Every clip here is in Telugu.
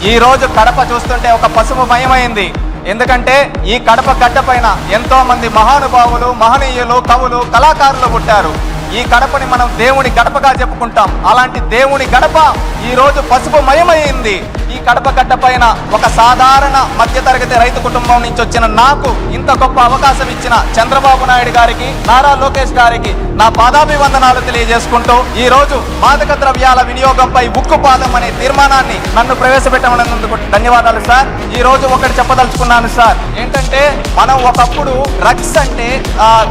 ఈ రోజు కడప చూస్తుంటే ఒక పసుపు మయమైంది. ఎందుకంటే ఈ కడప గడ్డ పైన ఎంతో మంది మహానుభావులు, మహనీయులు, కవులు, కళాకారులు పుట్టారు. ఈ గడపని మనం దేవుని గడపగా చెప్పుకుంటాం. అలాంటి దేవుని గడప ఈ రోజు పసుపు మయమైంది. ఈ కడప గడ్డ పైన ఒక సాధారణ మధ్యతరగతి రైతు కుటుంబం నుంచి వచ్చిన నాకు ఇంత గొప్ప అవకాశం ఇచ్చిన చంద్రబాబు నాయుడు గారికి, నారా లోకేష్ గారికి నా పాదాభివందనాలు తెలియజేసుకుంటూ ఈ రోజు మాదక ద్రవ్యాల వినియోగంపై ఉక్కుపాదం అనే తీర్మానాన్ని నన్ను ప్రవేశపెట్టమన్నందుకు ధన్యవాదాలు సార్. ఈ రోజు ఒకటి చెప్పదలుచుకున్నాను సార్. ఏంటంటే మనం ఒకప్పుడు డ్రగ్స్ అంటే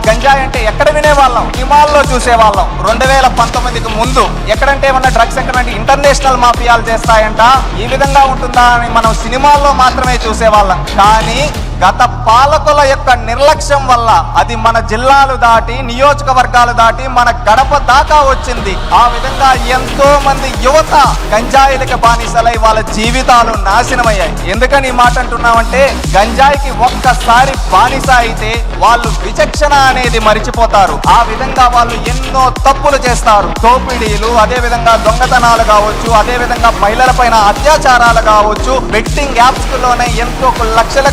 గంజాయి అంటే ఎక్కడ వినేవాళ్ళం? సినిమాల్లో చూసేవాళ్ళం. 2019కి ముందు ఎక్కడంటే ఏమన్నా డ్రగ్స్ ఎక్కడంటే ఇంటర్నేషనల్ మాఫియాలు చేస్తాయంట, ఈ విధంగా ఉంటుందా అని మనం సినిమాల్లో మాత్రమే చూసేవాళ్ళం. కానీ గత పాలకుల యొక్క నిర్లక్ష్యం వల్ల అది మన జిల్లాలు దాటి, నియోజకవర్గాలు దాటి మన గడప దాకా వచ్చింది. ఆ విధంగా ఎంతో మంది యువత గంజాయిలకి బానిసలై వాళ్ళ జీవితాలు నాశనమయ్యాయి. ఎందుకని ఈ మాట అంటున్నామంటే, గంజాయికి ఒక్కసారి బానిస అయితే వాళ్ళు విచక్షణ అనేది మరిచిపోతారు. ఆ విధంగా వాళ్ళు ఎన్నో తప్పులు చేస్తారు. దోపిడీలు, అదే విధంగా దొంగతనాలు కావచ్చు, అదే విధంగా మహిళల పైన అత్యాచారాలు కావచ్చు, బెట్టింగ్ యాప్స్ లోనే ఎంతో లక్షల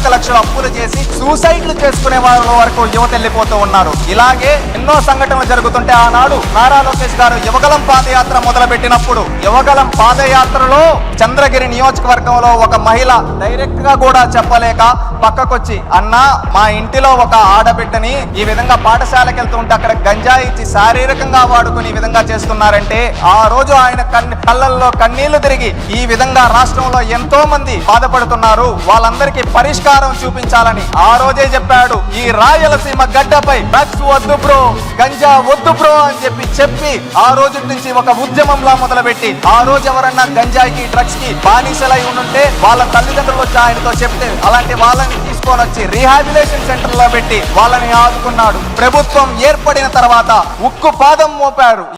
అప్పులు చేసి సూసైడ్లు చేసుకునే వాళ్ళ వరకు యువత వెళ్ళిపోతూ ఉన్నారు. ఇలాగే ఎన్నో సంఘటనలు జరుగుతుంటే ఆనాడు నారా లోకేష్ గారు యువగలం పాదయాత్ర మొదలు పెట్టినప్పుడు, యువగలం పాదయాత్రలో చంద్రగిరి నియోజకవర్గంలో ఒక మహిళ డైరెక్ట్ గా కూడా చెప్పలేక పక్కకొచ్చి, అన్నా మా ఇంటిలో ఒక ఆడబిడ్డని ఈ విధంగా పాఠశాలకు వెళ్తుంటే అక్కడ గంజాయి ఇచ్చి శారీరకంగా వాడుకుని ఈ విధంగా చేస్తున్నారంటే, ఆ రోజు ఆయన కళ్ళల్లో కన్నీళ్లు తిరిగి ఈ విధంగా రాష్ట్రంలో ఎంతో మంది బాధపడుతున్నారు, వాళ్ళందరికీ పరిష్కారం చూపించాలని ఆ రోజే చెప్పాడు. ఈ రాయలసీమ గడ్డపై డ్రగ్స్ వద్దు బ్రో, గంజా వద్దు బ్రో అని చెప్పి ఆ రోజు నుంచి ఒక ఉద్యమంలా మొదలుపెట్టి, ఆ రోజు ఎవరన్నా గంజాయికి డ్రగ్స్ కి బానిసలై ఉంటే వాళ్ళ తల్లిదండ్రులు వచ్చి ఆయనతో చెప్తే అలాంటి వాళ్ళని తీసుకొని వచ్చి రీహాబిలేషన్ సెంటర్ లో పెట్టి వాళ్ళని ఆదుకున్నాడు. ప్రభుత్వం ఏర్పడిన తర్వాత ఉక్కు పాదం మోపారు.